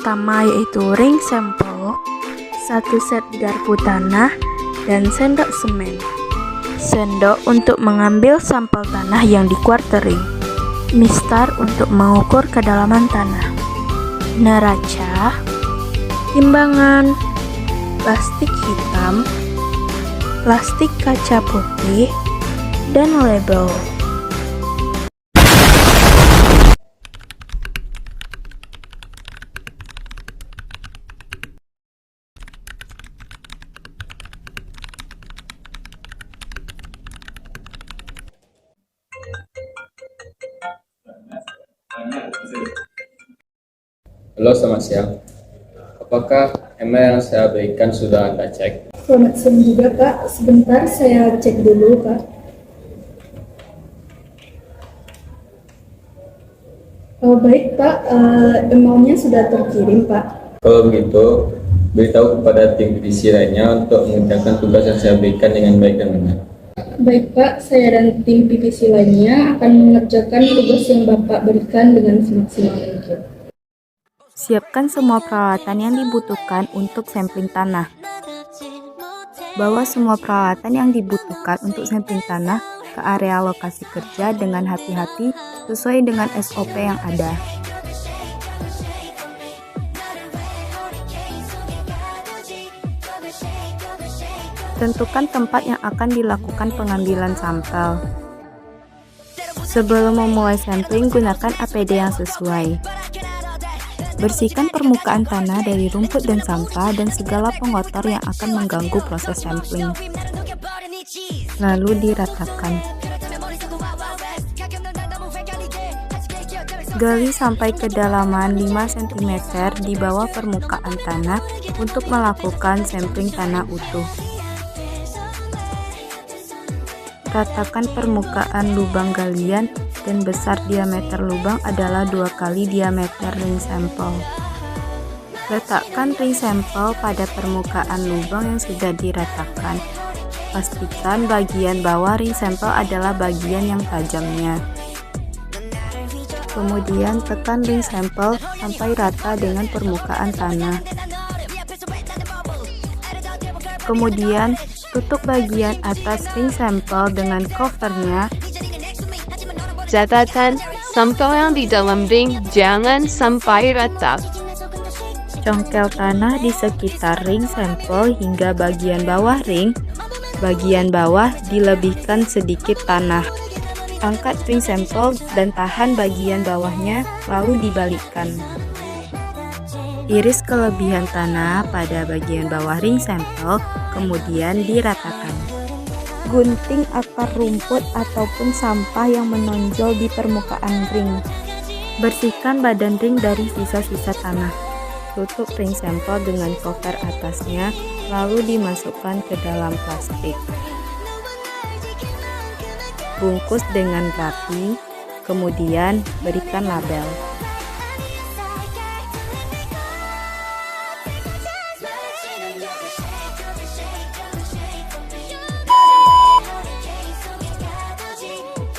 pertama yaitu ring sampel, 1 set garpu tanah, dan sendok semen. Sendok untuk mengambil sampel tanah yang di quartering. Mistar untuk mengukur kedalaman tanah. Neraca, timbangan, plastik hitam, plastik kaca putih, dan label. Halo, selamat siang. Apakah email yang saya berikan sudah Anda cek? Selamat siang juga Pak, sebentar saya cek dulu Pak. Oh baik Pak, emailnya sudah terkirim Pak. Kalau begitu, beritahu kepada tim divisi lainnya untuk mengerjakan tugas yang saya berikan dengan baik dan benar. Baik Pak, saya dan tim PPC lainnya akan mengerjakan tugas yang Bapak berikan dengan semaksimal mungkin. Siapkan semua peralatan yang dibutuhkan untuk sampling tanah. Bawa semua peralatan yang dibutuhkan untuk sampling tanah ke area lokasi kerja dengan hati-hati sesuai dengan SOP yang ada. Tentukan tempat yang akan dilakukan pengambilan sampel. Sebelum memulai sampling, gunakan APD yang sesuai. Bersihkan permukaan tanah dari rumput dan sampah dan segala pengotor yang akan mengganggu proses sampling. Lalu diratakan. Gali sampai kedalaman 5 cm di bawah permukaan tanah untuk melakukan sampling tanah utuh. Ratakan permukaan lubang galian dan besar diameter lubang adalah 2 kali diameter ring sampel. Letakkan ring sampel pada permukaan lubang yang sudah diratakan. Pastikan bagian bawah ring sampel adalah bagian yang tajamnya. Kemudian tekan ring sampel sampai rata dengan permukaan tanah. Kemudian tutup bagian atas ring sampel dengan covernya. Catatan, sampel yang di dalam ring jangan sampai retak. Congkel tanah di sekitar ring sampel hingga bagian bawah ring. Bagian bawah dilebihkan sedikit tanah. Angkat ring sampel dan tahan bagian bawahnya, lalu dibalikkan. Iris kelebihan tanah pada bagian bawah ring sampel, kemudian diratakan. Gunting akar rumput ataupun sampah yang menonjol di permukaan ring. Bersihkan badan ring dari sisa-sisa tanah. Tutup ring sampel dengan cover atasnya, lalu dimasukkan ke dalam plastik. Bungkus dengan rapi, kemudian berikan label.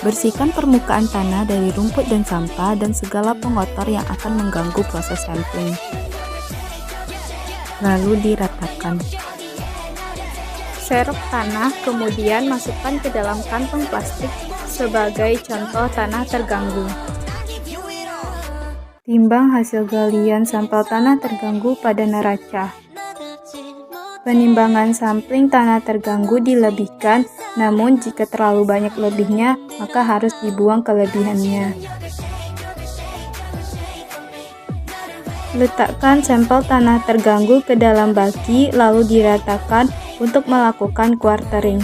Bersihkan permukaan tanah dari rumput dan sampah dan segala pengotor yang akan mengganggu proses sampling. Lalu diratakan. Serok tanah, kemudian masukkan ke dalam kantong plastik sebagai contoh tanah terganggu. Timbang hasil galian sampel tanah terganggu pada neraca. Penimbangan sampling tanah terganggu dilebihkan, namun jika terlalu banyak lebihnya, maka harus dibuang kelebihannya. Letakkan sampel tanah terganggu ke dalam baki, lalu diratakan untuk melakukan quartering.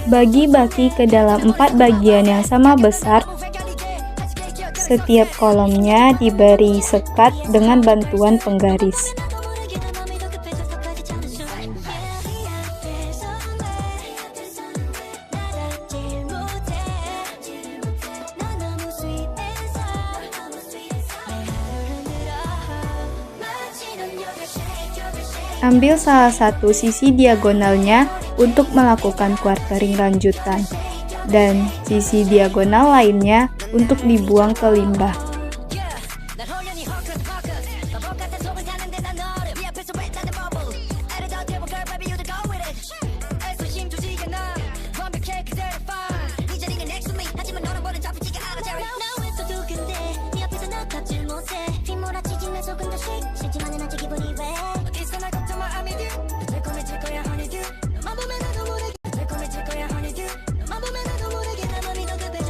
Bagi baki ke dalam 4 bagian yang sama besar. Setiap kolomnya diberi sekat dengan bantuan penggaris. Ambil salah satu sisi diagonalnya untuk melakukan quartering lanjutan, dan sisi diagonal lainnya untuk dibuang ke limbah.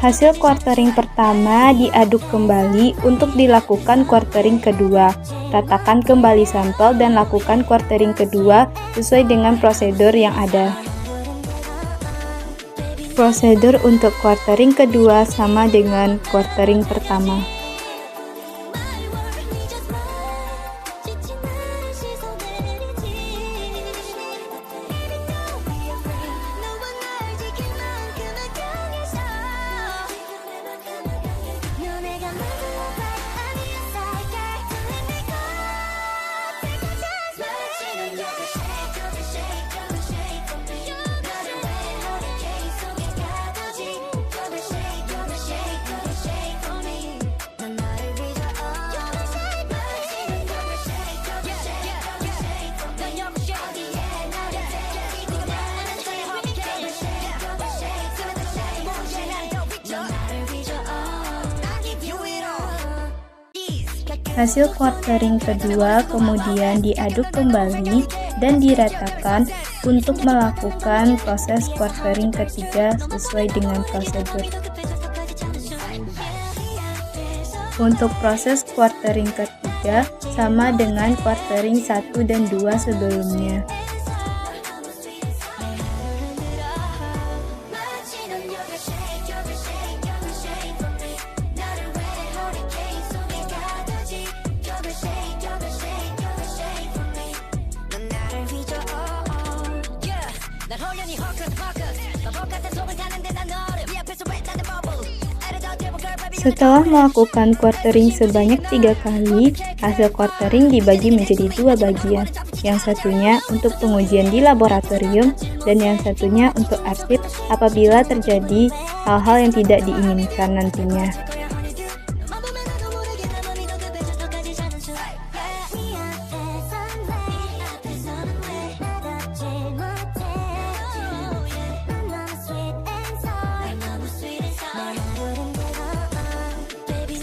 Hasil quartering pertama diaduk kembali untuk dilakukan quartering kedua. Ratakan kembali sampel dan lakukan quartering kedua sesuai dengan prosedur yang ada. Prosedur untuk quartering kedua sama dengan quartering pertama. Hasil quartering kedua kemudian diaduk kembali dan diratakan untuk melakukan proses quartering ketiga sesuai dengan prosedur. Untuk proses quartering ketiga sama dengan quartering 1 dan 2 sebelumnya. Setelah melakukan quartering sebanyak 3 kali, hasil quartering dibagi menjadi 2 bagian. Yang satunya untuk pengujian di laboratorium dan yang satunya untuk arsip apabila terjadi hal-hal yang tidak diinginkan nantinya.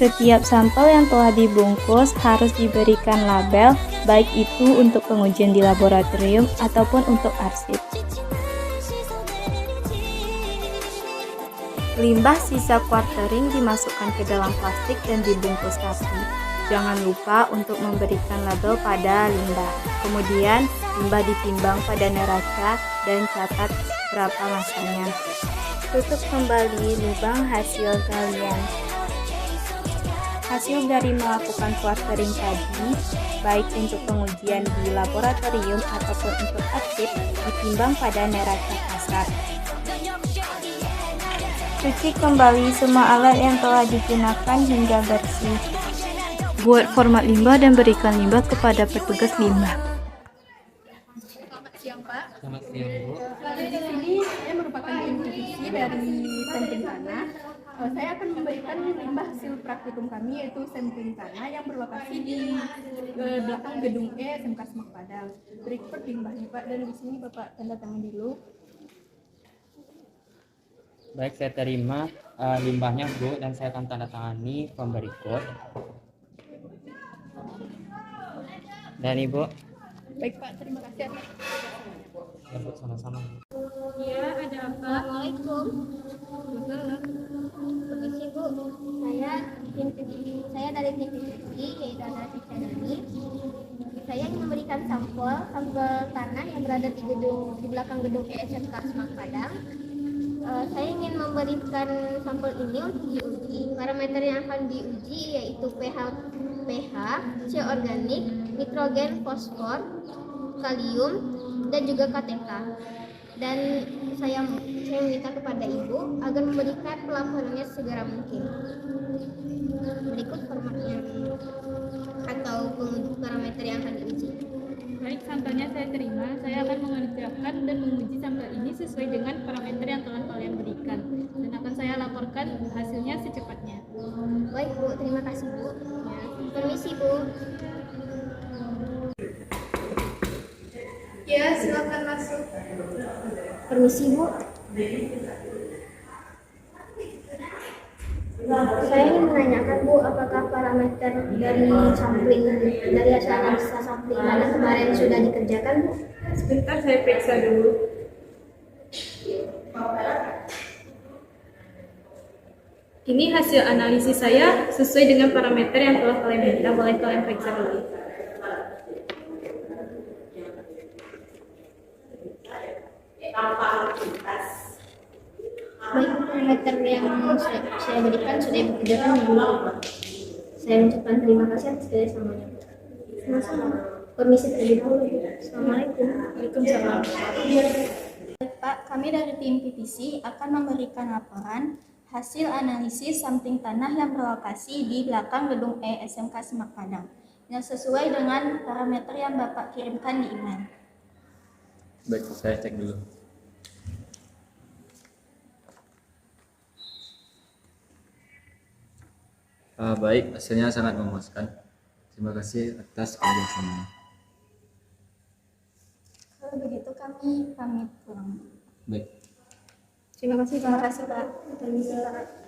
Setiap sampel yang telah dibungkus harus diberikan label, baik itu untuk pengujian di laboratorium ataupun untuk arsip. Limbah sisa quartering dimasukkan ke dalam plastik dan dibungkus rapi. Jangan lupa untuk memberikan label pada limbah. Kemudian, limbah ditimbang pada neraca dan catat berapa masanya. Tutup kembali lubang hasil galian. Hasil dari melakukan quartering tadi, baik untuk pengujian di laboratorium ataupun untuk arsip, ditimbang pada neraca pasar. Cuci kembali semua alat yang telah digunakan hingga bersih. Buat format limbah dan berikan limbah kepada petugas limbah. Selamat siang, Pak. Selamat siang, Bu. Di sini saya merupakan tim divisi dari sampling tanah. Saya akan memberikan limbah hasil praktikum kami, yaitu sampling tanah yang berlokasi di belakang gedung E SMK Semak Padang. Berikut limbahnya, Pak, dan di sini Bapak tanda tangan dulu. Baik, saya terima limbahnya, Bu, dan saya akan tanda tangani form berikut. Dan Ibu. Baik, Pak, terima kasih atas. Ya, Bu, sama-sama. Iya, ada apa? Assalamualaikum. Permisi Bu, saya dari tim divisi yaitu analis Dani. Saya ingin memberikan sampel tanah yang berada di belakang gedung ESMK Semak Padang. Saya ingin memberikan sampel ini untuk diuji. Parameter yang akan diuji yaitu pH, C organik, nitrogen, fosfor, kalium, dan juga KTK. Dan saya meminta kepada Ibu agar memberikan pelaporannya segera mungkin. Berikut formatnya atau parameter yang akan diuji. Baik, sampelnya saya terima. Saya akan mengerjakan dan menguji sampel ini sesuai dengan parameter yang telah kalian berikan, dan akan saya laporkan hasilnya secepatnya. Baik Bu, terima kasih Bu. Ya. Permisi Bu. Ya, silakan masuk. Permisi Bu. Saya ingin menanyakan Bu, apakah parameter dari sampling dari hasil analisa sampling tanah kemarin sudah dikerjakan Bu? Sebentar saya periksa dulu. Ini hasil analisis saya sesuai dengan parameter yang telah kalian minta. Boleh kalian periksa dulu. Baik, parameter yang saya berikan sudah dikerjakan dulu. Saya mengucapkan terima kasih atas kerjasamanya. Sama-sama. Permisi terlebih dahulu. Assalamualaikum. Waalaikumsalam. Pak, kami dari tim PPC akan memberikan laporan hasil analisis sampling tanah yang berlokasi di belakang gedung E SMK Semak Padang yang sesuai dengan parameter yang Bapak kirimkan di email. Baik, saya cek dulu. Baik, hasilnya sangat memuaskan. Terima kasih atas kerjasamanya. Kalau begitu kami pamit pulang. Baik. Terima kasih, Pak. Terima kasih Pak. Permisi Pak.